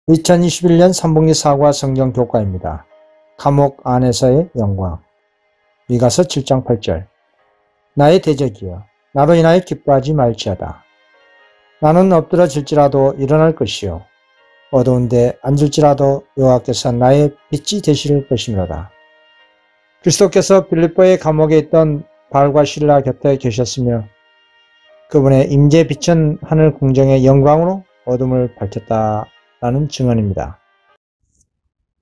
2021년 3분기 사과 성경 교과입니다. 감옥 안에서의 영광. 미가서 7장 8절. 나의 대적이여 나로 인하여 기뻐하지 말지어다. 나는 엎드러질지라도 일어날 것이요 어두운데 앉을지라도 여호와께서 나의 빛이 되실 것이므로다. 그리스도께서 빌립보의 감옥에 있던 바울과 실라 곁에 계셨으며 그분의 임재 빛은 하늘 궁정의 영광으로 어둠을 밝혔다라는 증언입니다.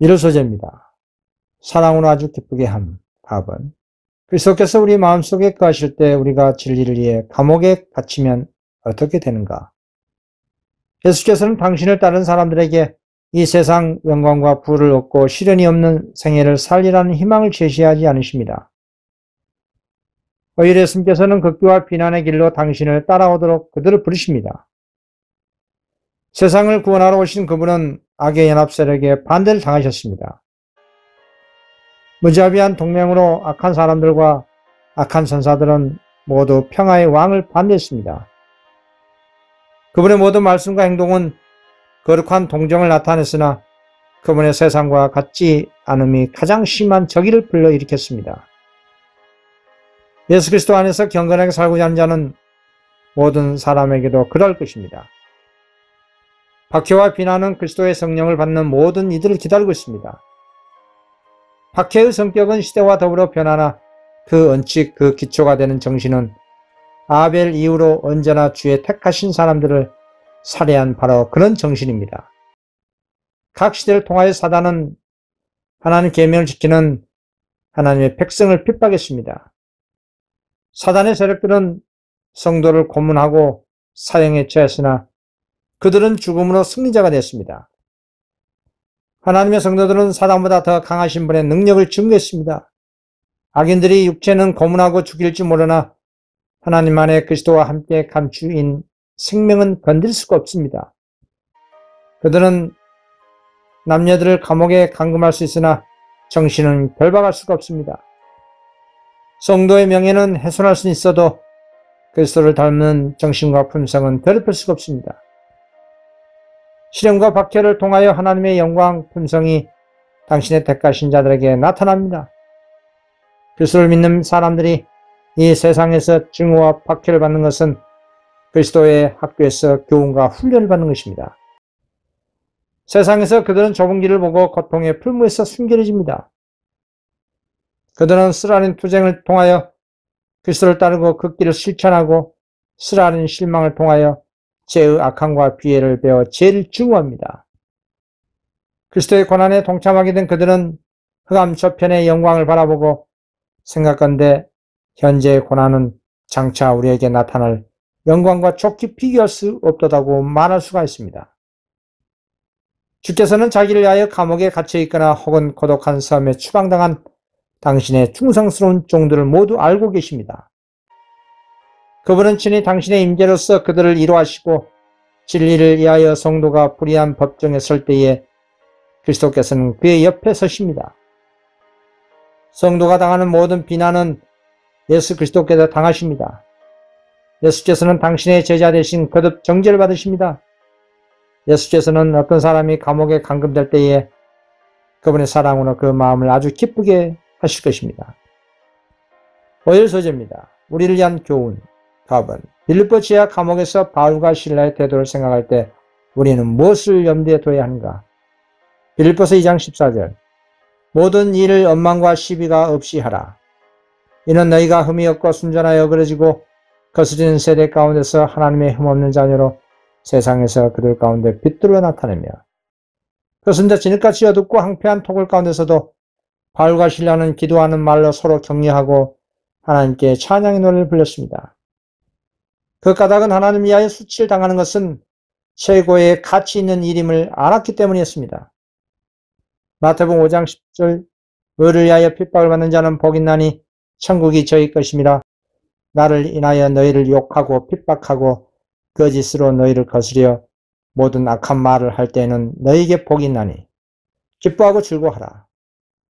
1월 소재입니다. 사랑으로 아주 기쁘게 함. 답은 그리스도께서 우리 마음속에 거하실 때 우리가 진리를 위해 감옥에 갇히면 어떻게 되는가? 예수께서는 당신을 따른 사람들에게 이 세상 영광과 부를 얻고 시련이 없는 생애를 살리라는 희망을 제시하지 않으십니다. 오히려 예수님께서는 극기와 비난의 길로 당신을 따라오도록 그들을 부르십니다. 세상을 구원하러 오신 그분은 악의 연합 세력에 반대를 당하셨습니다. 무자비한 동맹으로 악한 사람들과 악한 선사들은 모두 평화의 왕을 반대했습니다. 그분의 모든 말씀과 행동은 거룩한 동정을 나타냈으나 그분의 세상과 같지 않음이 가장 심한 적의를 불러일으켰습니다. 예수 그리스도 안에서 경건하게 살고자 하는 자는 모든 사람에게도 그럴 것입니다. 박해와 비난은 그리스도의 성령을 받는 모든 이들을 기다리고 있습니다. 박해의 성격은 시대와 더불어 변하나 그 원칙, 그 기초가 되는 정신은 아벨 이후로 언제나 주의 택하신 사람들을 살해한 바로 그런 정신입니다. 각 시대를 통하여 사단은 하나님 계명을 지키는 하나님의 백성을 핍박했습니다. 사단의 세력들은 성도를 고문하고 사형에 처했으나 그들은 죽음으로 승리자가 됐습니다. 하나님의 성도들은 사단보다 더 강하신 분의 능력을 증거했습니다. 악인들이 육체는 고문하고 죽일지 모르나 하나님 안에 그리스도와 함께 감추인 생명은 건드릴 수가 없습니다. 그들은 남녀들을 감옥에 감금할 수 있으나 정신은 결박할 수가 없습니다. 성도의 명예는 훼손할 수 있어도 그리스도를 닮는 정신과 품성은 더럽힐 수가 없습니다. 시련과 박해를 통하여 하나님의 영광 품성이 당신의 택하신 자들에게 나타납니다. 그리스도를 믿는 사람들이 이 세상에서 증오와 박해를 받는 것은 그리스도의 학교에서 교훈과 훈련을 받는 것입니다. 세상에서 그들은 좁은 길을 보고 고통의 풀무에서 순결해집니다. 그들은 쓰라린 투쟁을 통하여 그리스도를 따르고 그 길을 실천하고 쓰라린 실망을 통하여 죄의 악함과 비애를 배워 죄를 증오합니다. 그리스도의 고난에 동참하게 된 그들은 흑암 저편의 영광을 바라보고 생각건대 현재의 고난은 장차 우리에게 나타날 영광과 좋게 비교할 수 없다고 말할 수가 있습니다. 주께서는 자기를 위하여 감옥에 갇혀 있거나 혹은 고독한 섬에 추방당한 당신의 충성스러운 종들을 모두 알고 계십니다. 그분은 친히 당신의 임재로서 그들을 위로하시고 진리를 위하여 성도가 불의한 법정에 설 때에 그리스도께서는 그의 옆에 서십니다. 성도가 당하는 모든 비난은 예수 그리스도께서 당하십니다. 예수께서는 당신의 제자 되신 거듭 정죄를 받으십니다. 예수께서는 어떤 사람이 감옥에 감금될 때에 그분의 사랑으로 그 마음을 아주 기쁘게 하실 것입니다. 5일 소재입니다. 우리를 위한 교훈. 답은 빌립보 지하 감옥에서 바울과 실라의 태도를 생각할 때 우리는 무엇을 염두에 둬야 하는가? 빌립보서 2장 14절. 모든 일을 원망과 시비가 없이 하라. 이는 너희가 흠이 없고 순전하여 어그러지고 거스리는 세대 가운데서 하나님의 흠없는 자녀로 세상에서 그들 가운데 빛들어 나타내며 그것은 진흙같이 어둡고 황폐한 토굴 가운데서도 바울과 실라는 기도하는 말로 서로 격려하고 하나님께 찬양의 노래를 불렀습니다. 그 까닭은 하나님 위하여 수치를 당하는 것은 최고의 가치 있는 일임을 알았기 때문이었습니다. 마태복음 5장 10절. 의를 위하여 핍박을 받는 자는 복이 있나니 천국이 저희 것임이라. 나를 인하여 너희를 욕하고 핍박하고 거짓으로 너희를 거스려 모든 악한 말을 할 때에는 너희에게 복이 있나니 기뻐하고 즐거워하라.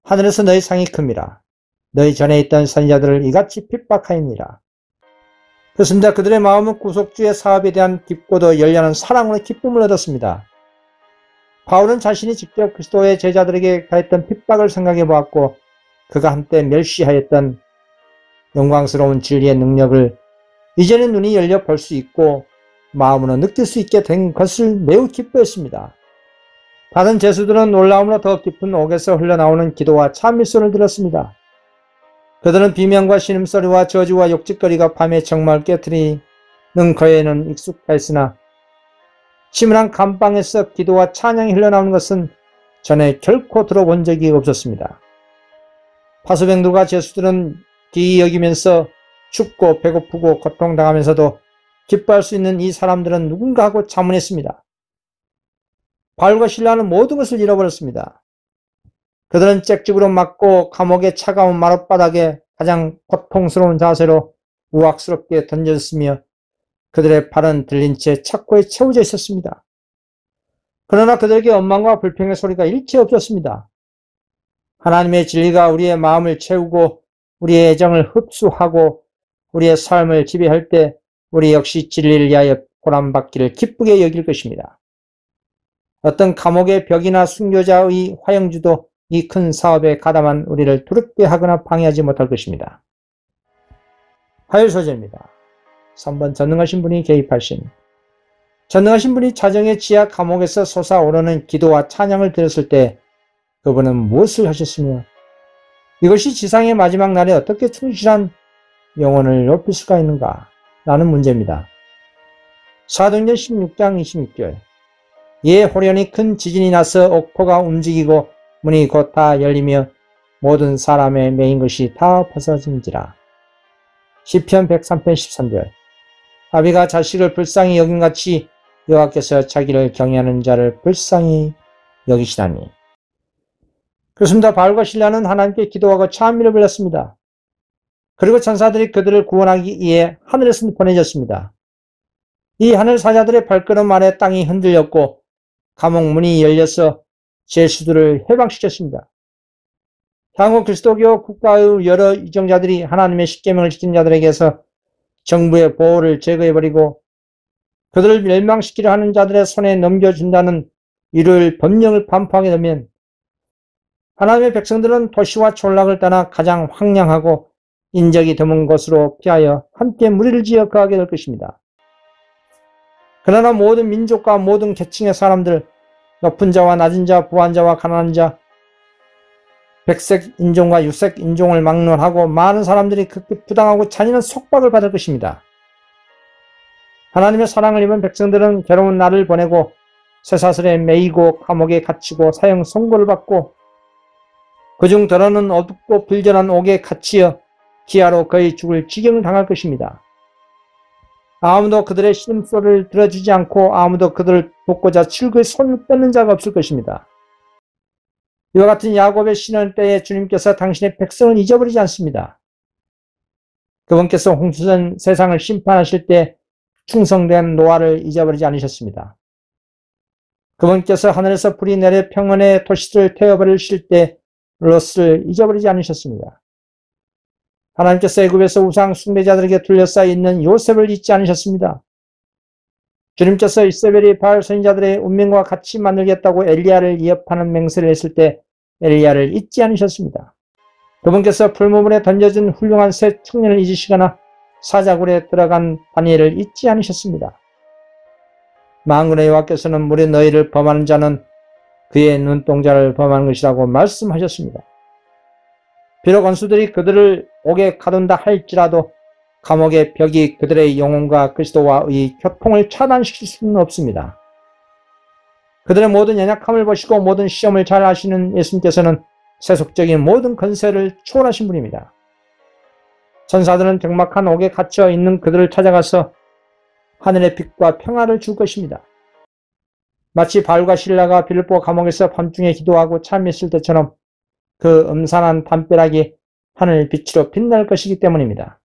하늘에서 너희 상이 큽니다. 너희 전에 있던 선지자들을 이같이 핍박하였니라. 그렇습니다. 그들의 마음은 구속주의 사업에 대한 깊고도 열렬한 사랑으로 기쁨을 얻었습니다. 바울은 자신이 직접 그리스도의 제자들에게 가했던 핍박을 생각해 보았고 그가 한때 멸시하였던 영광스러운 진리의 능력을 이제는 눈이 열려 볼 수 있고 마음으로 느낄 수 있게 된 것을 매우 기뻐했습니다. 다른 제수들은 놀라움으로 더 깊은 옥에서 흘러나오는 기도와 찬미소를 들었습니다. 그들은 비명과 신음소리와 저주와 욕짓거리가 밤의 정막을 깨트리는 거에는 익숙했으나 침울한 감방에서 기도와 찬양이 흘러나오는 것은 전에 결코 들어본 적이 없었습니다. 파수병들과 제수들은 기이 여기면서 춥고 배고프고 고통당하면서도 기뻐할 수 있는 이 사람들은 누군가 하고 자문했습니다. 바울과 실라는 모든 것을 잃어버렸습니다. 그들은 잭집으로 맞고 감옥의 차가운 마룻바닥에 가장 고통스러운 자세로 우악스럽게 던졌으며 그들의 발은 들린 채 착고에 채워져 있었습니다. 그러나 그들에게 원망과 불평의 소리가 일체 없었습니다. 하나님의 진리가 우리의 마음을 채우고 우리의 애정을 흡수하고 우리의 삶을 지배할 때 우리 역시 진리를 위하여 보람받기를 기쁘게 여길 것입니다. 어떤 감옥의 벽이나 순교자의 화형주도 이 큰 사업에 가담한 우리를 두렵게 하거나 방해하지 못할 것입니다. 화요일 소재입니다. 3번 전능하신 분이 개입하신. 전능하신 분이 자정의 지하 감옥에서 솟아오르는 기도와 찬양을 들었을 때 그분은 무엇을 하셨으며 이것이 지상의 마지막 날에 어떻게 충실한 영혼을 높일 수가 있는가? 라는 문제입니다. 사도행전 16장 26절. 이에 호련히 큰 지진이 나서 옥토가 움직이고 문이 곧 다 열리며 모든 사람의 매인 것이 다 벗어진지라. 시편 103편 13절. 아비가 자식을 불쌍히 여김같이 여호와께서 자기를 경외하는 자를 불쌍히 여기시다니. 그렇습니다. 바울과 실라는 하나님께 기도하고 찬미를 불렀습니다. 그리고 천사들이 그들을 구원하기 위해 하늘에서 보내졌습니다. 이 하늘 사자들의 발걸음 아래 땅이 흔들렸고 감옥 문이 열려서 죄수들을 해방시켰습니다. 향후 그리스도교 국가의 여러 이정자들이 하나님의 십계명을 지킨 자들에게서 정부의 보호를 제거해버리고 그들을 멸망시키려 하는 자들의 손에 넘겨준다는 일요일 법령을 반포하게 되면 하나님의 백성들은 도시와 촌락을 떠나 가장 황량하고 인적이 드문 곳으로 피하여 함께 무리를 지어 거하게 될 것입니다. 그러나 모든 민족과 모든 계층의 사람들, 높은 자와 낮은 자, 부한 자와 가난한 자, 백색 인종과 유색 인종을 막론하고 많은 사람들이 극히 부당하고 잔인한 속박을 받을 것입니다. 하나님의 사랑을 입은 백성들은 괴로운 날을 보내고 쇠사슬에 매이고 감옥에 갇히고 사형 선고를 받고 그중 더러는 어둡고 불전한 옥에 갇히어 기아로 거의 죽을 지경을 당할 것입니다. 아무도 그들의 신음소리를 들어주지 않고 아무도 그들을 돕고자 칠그의 손을 뺏는 자가 없을 것입니다. 이와 같은 야곱의 신원 때에 주님께서 당신의 백성을 잊어버리지 않습니다. 그분께서 홍수전 세상을 심판하실 때 충성된 노아를 잊어버리지 않으셨습니다. 그분께서 하늘에서 불이 내려 평원의 도시들을 태워버리실 때 롯을 잊어버리지 않으셨습니다. 하나님께서 애굽에서 우상 숭배자들에게 둘러싸여 있는 요셉을 잊지 않으셨습니다. 주님께서 이세벨이 바알 선지자들의 운명과 같이 만들겠다고 엘리야를 위협하는 맹세를 했을 때 엘리야를 잊지 않으셨습니다. 그분께서 풀무불에 던져진 훌륭한 새 청년을 잊으시거나 사자굴에 들어간 다니엘을 잊지 않으셨습니다. 만군의 여호와께서는 무릇 너희를 범하는 자는 그의 눈동자를 범하는 것이라고 말씀하셨습니다. 비록 원수들이 그들을 옥에 가둔다 할지라도 감옥의 벽이 그들의 영혼과 그리스도와의 교통을 차단시킬 수는 없습니다. 그들의 모든 연약함을 보시고 모든 시험을 잘 아시는 예수님께서는 세속적인 모든 권세를 초월하신 분입니다. 천사들은 적막한 옥에 갇혀 있는 그들을 찾아가서 하늘의 빛과 평화를 줄 것입니다. 마치 바울과 실라가 빌립보 감옥에서 밤중에 기도하고 찬미했을 때처럼 그 음산한 담벼락이 하늘 빛으로 빛날 것이기 때문입니다.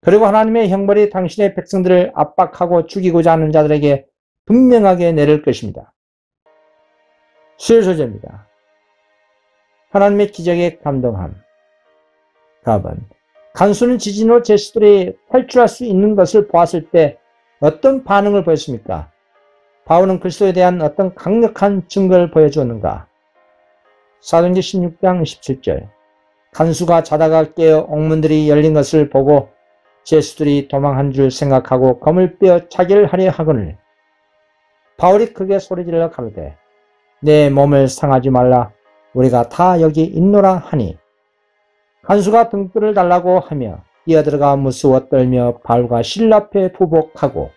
그리고 하나님의 형벌이 당신의 백성들을 압박하고 죽이고자 하는 자들에게 분명하게 내릴 것입니다. 수요일 소재입니다. 하나님의 기적에 감동함. 답은 간수는 지진으로 제수들이 탈출할 수 있는 것을 보았을 때 어떤 반응을 보였습니까? 바울은 그리스도에 대한 어떤 강력한 증거를 보여주었는가? 사도행전 16장 17절. 간수가 자다가 깨어 옥문들이 열린 것을 보고 죄수들이 도망한 줄 생각하고 검을 빼어 자기를 하려 하거늘 바울이 크게 소리질러 가로되 내 몸을 상하지 말라 우리가 다 여기 있노라 하니 간수가 등불을 달라고 하며 뛰어들어가 무서워 떨며 바울과 실라 앞에 부복하고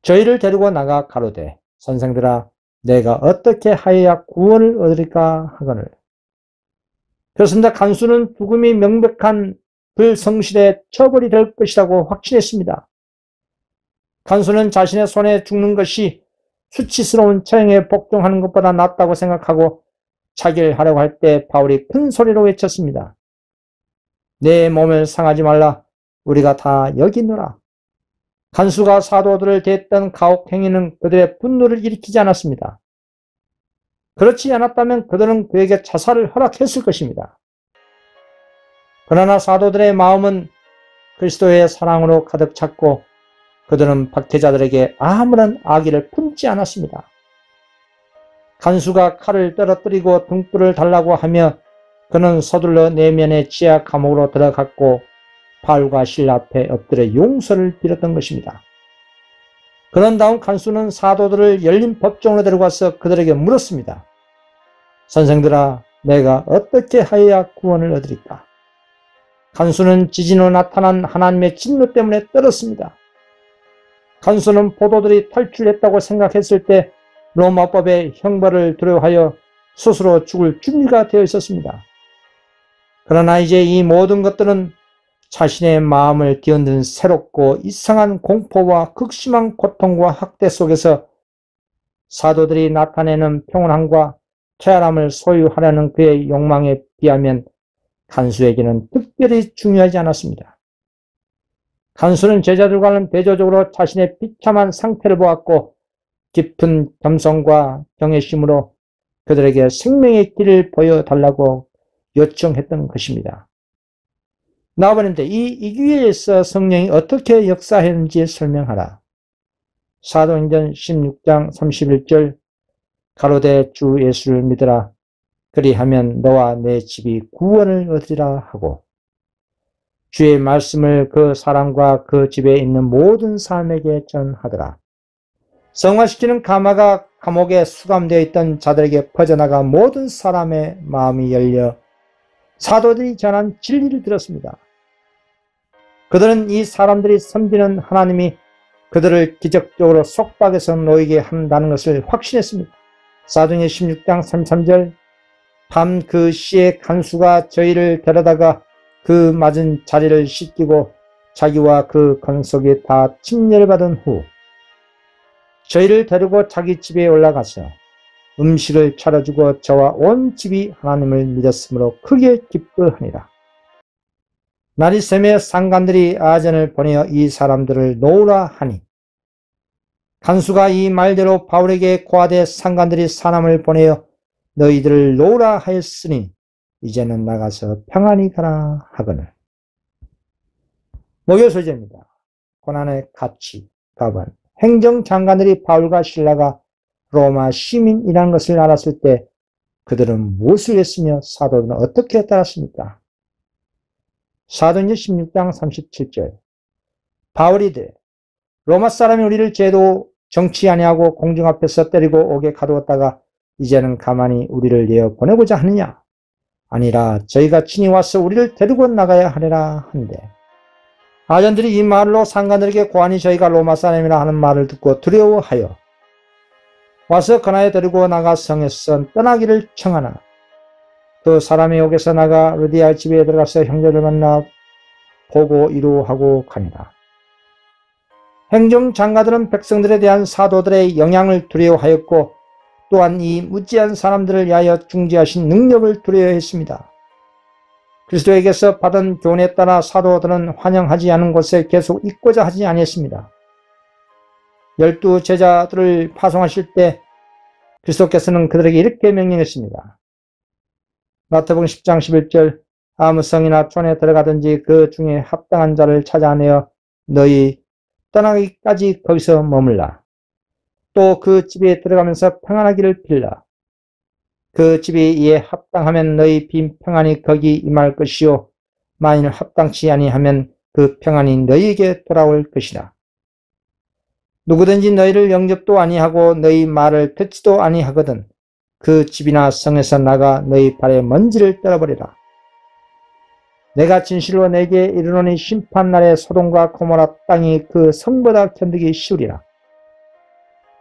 저희를 데리고 나가 가로되 선생들아 내가 어떻게 하여야 구원을 얻으리까 하거늘. 그렇습니다. 간수는 죽음이 명백한 불성실의 처벌이 될 것이라고 확신했습니다. 간수는 자신의 손에 죽는 것이 수치스러운 처형에 복종하는 것보다 낫다고 생각하고 자결하려고 할 때 바울이 큰 소리로 외쳤습니다. 내 몸을 상하지 말라 우리가 다 여기 있노라. 간수가 사도들을 대했던 가혹 행위는 그들의 분노를 일으키지 않았습니다. 그렇지 않았다면 그들은 그에게 자살을 허락했을 것입니다. 그러나 사도들의 마음은 그리스도의 사랑으로 가득 찼고 그들은 박해자들에게 아무런 악의를 품지 않았습니다. 간수가 칼을 떨어뜨리고 등불을 달라고 하며 그는 서둘러 내면의 지하 감옥으로 들어갔고 바울과 실라 앞에 엎드려 용서를 빌었던 것입니다. 그런 다음 간수는 사도들을 열린 법정으로 데려가서 그들에게 물었습니다. 선생들아 내가 어떻게 하여야 구원을 얻으리까? 간수는 지진 후 나타난 하나님의 진노 때문에 떨었습니다. 간수는 포도들이 탈출했다고 생각했을 때 로마법의 형벌을 두려워하여 스스로 죽을 준비가 되어 있었습니다. 그러나 이제 이 모든 것들은 자신의 마음을 뒤흔든 새롭고 이상한 공포와 극심한 고통과 학대 속에서 사도들이 나타내는 평온함과 쾌활함을 소유하려는 그의 욕망에 비하면 간수에게는 특별히 중요하지 않았습니다. 간수는 제자들과는 대조적으로 자신의 비참한 상태를 보았고 깊은 겸손과 경외심으로 그들에게 생명의 길을 보여달라고 요청했던 것입니다. 나아버는데 이 이기에서 성령이 어떻게 역사했는지 설명하라. 사도행전 16장 31절 가로되 주 예수를 믿으라. 그리하면 너와 내 집이 구원을 얻으리라 하고 주의 말씀을 그 사람과 그 집에 있는 모든 사람에게 전하더라. 성화시키는 가마가 감옥에 수감되어 있던 자들에게 퍼져나가 모든 사람의 마음이 열려 사도들이 전한 진리를 들었습니다. 그들은 이 사람들이 섬기는 하나님이 그들을 기적적으로 속박에서 놓이게 한다는 것을 확신했습니다. 사도행전 16장 33절 밤 그 시에 간수가 저희를 데려다가 그 맞은 자리를 씻기고 자기와 그 건석이 다 침례를 후 저희를 데리고 자기 집에 올라가서 음식을 차려주고 저와 온 집이 하나님을 믿었으므로 크게 기뻐하니라. 날이 새며 상관들이 아전을 보내어 이 사람들을 놓으라 하니 간수가 이 말대로 바울에게 고하되 상관들이 사람을 보내어 너희들을 놓으라 하였으니 이제는 나가서 평안히 가라 하거늘. 목요소제입니다. 고난의 가치, 가번. 행정장관들이 바울과 실라가 로마 시민이라는 것을 알았을 때 그들은 무엇을 했으며 사도들은 어떻게 따랐습니까? 사도행전 16장 37절 바울이 되 로마 사람이 우리를 죄도 정치 아니하고 공중 앞에서 때리고 옥에 가두었다가 이제는 가만히 우리를 내어 보내고자 하느냐? 아니라 저희가 친히 와서 우리를 데리고 나가야 하리라 한데 아전들이 이 말로 상관들에게 고하니 저희가 로마 사람이라 하는 말을 듣고 두려워하여 와서 그나에 데리고 나가 성에서 떠나기를 청하나 그 사람이 옥에서 나가 루디아 집에 들어가서 형제를 만나 보고 이루하고 가니라. 행정장관들은 백성들에 대한 사도들의 영향을 두려워하였고 또한 이 무지한 사람들을 위하여 중재하신 능력을 두려워했습니다. 그리스도에게서 받은 교훈에 따라 사도들은 환영하지 않은 곳에 계속 있고자 하지 아니했습니다. 12 제자들을 파송하실 때 그리스도께서는 그들에게 이렇게 명령했습니다. 마태복음 10장 11절 아무 성이나 촌에 들어가든지 그 중에 합당한 자를 찾아내어 너희 떠나기까지 거기서 머물라. 또 그 집에 들어가면서 평안하기를 빌라. 그 집이 이에 합당하면 너희 빈 평안이 거기 임할 것이요 만일 합당치 아니하면 그 평안이 너희에게 돌아올 것이라. 누구든지 너희를 영접도 아니하고 너희 말을 듣지도 아니하거든 그 집이나 성에서 나가 너희 발에 먼지를 떨어버리라. 내가 진실로 내게 이르노니 심판날에 소돔과 고모라 땅이 그 성보다 견디기 쉬우리라.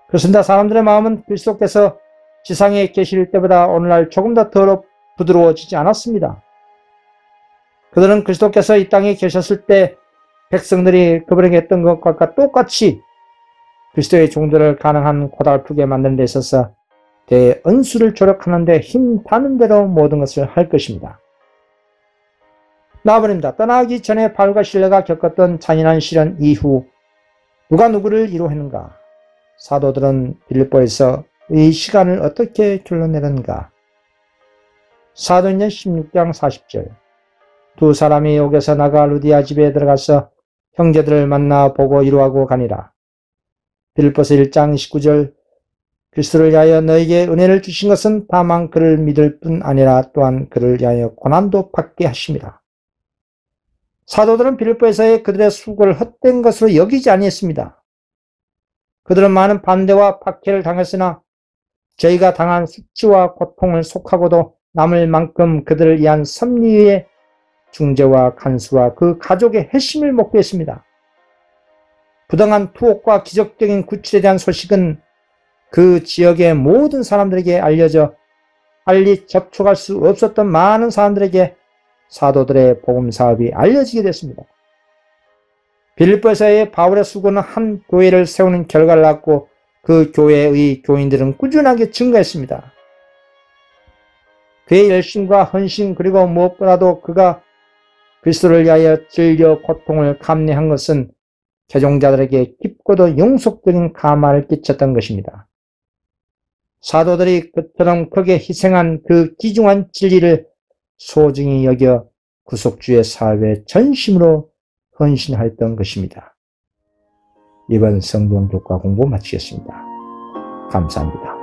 그렇습니다. 사람들의 마음은 그리스도께서 지상에 계실 때보다 오늘날 조금 더 부드러워지지 않았습니다. 그들은 그리스도께서 이 땅에 계셨을 때 백성들이 그분에게 했던 것과 똑같이 그리스도의 종들을 가능한 고달프게 만드는 데 있어서 대언수를 조력하는 데 힘닿는 대로 모든 것을 할 것입니다. 나아버립니다. 떠나기 전에 바울과 실레가 겪었던 잔인한 시련 이후 누가 누구를 이루했는가? 사도들은 빌립보에서 이 시간을 어떻게 결론내는가? 사도행전 16장 40절 두 사람이 옥에서 나가 루디아 집에 들어가서 형제들을 만나 보고 위로하고 가니라. 빌립보서 1장 19절 그리스도를 위하여 너에게 은혜를 주신 것은 다만 그를 믿을 뿐 아니라 또한 그를 위하여 고난도 받게 하심이라. 사도들은 빌립보에서의 그들의 수고를 헛된 것으로 여기지 아니했습니다. 그들은 많은 반대와 박해를 당했으나 저희가 당한 수치와 고통을 속하고도 남을 만큼 그들을 위한 섭리의 중재와 간수와 그 가족의 핵심을 목도했습니다. 부당한 투옥과 기적적인 구출에 대한 소식은 그 지역의 모든 사람들에게 알려져 빨리 접촉할 수 없었던 많은 사람들에게 사도들의 복음사업이 알려지게 됐습니다. 빌립보에서의 바울의 수고는 한 교회를 세우는 결과를 낳고 그 교회의 교인들은 꾸준하게 증가했습니다. 그의 열심과 헌신 그리고 무엇보다도 그가 그리스도를 위하여 질려 고통을 감내한 것은 개종자들에게 깊고도 영속적인 감화를 끼쳤던 것입니다. 사도들이 그처럼 크게 희생한 그 귀중한 진리를 소중히 여겨 구속주의 사업에 전심으로 헌신하였던 것입니다. 이번 성경 교과 공부 마치겠습니다. 감사합니다.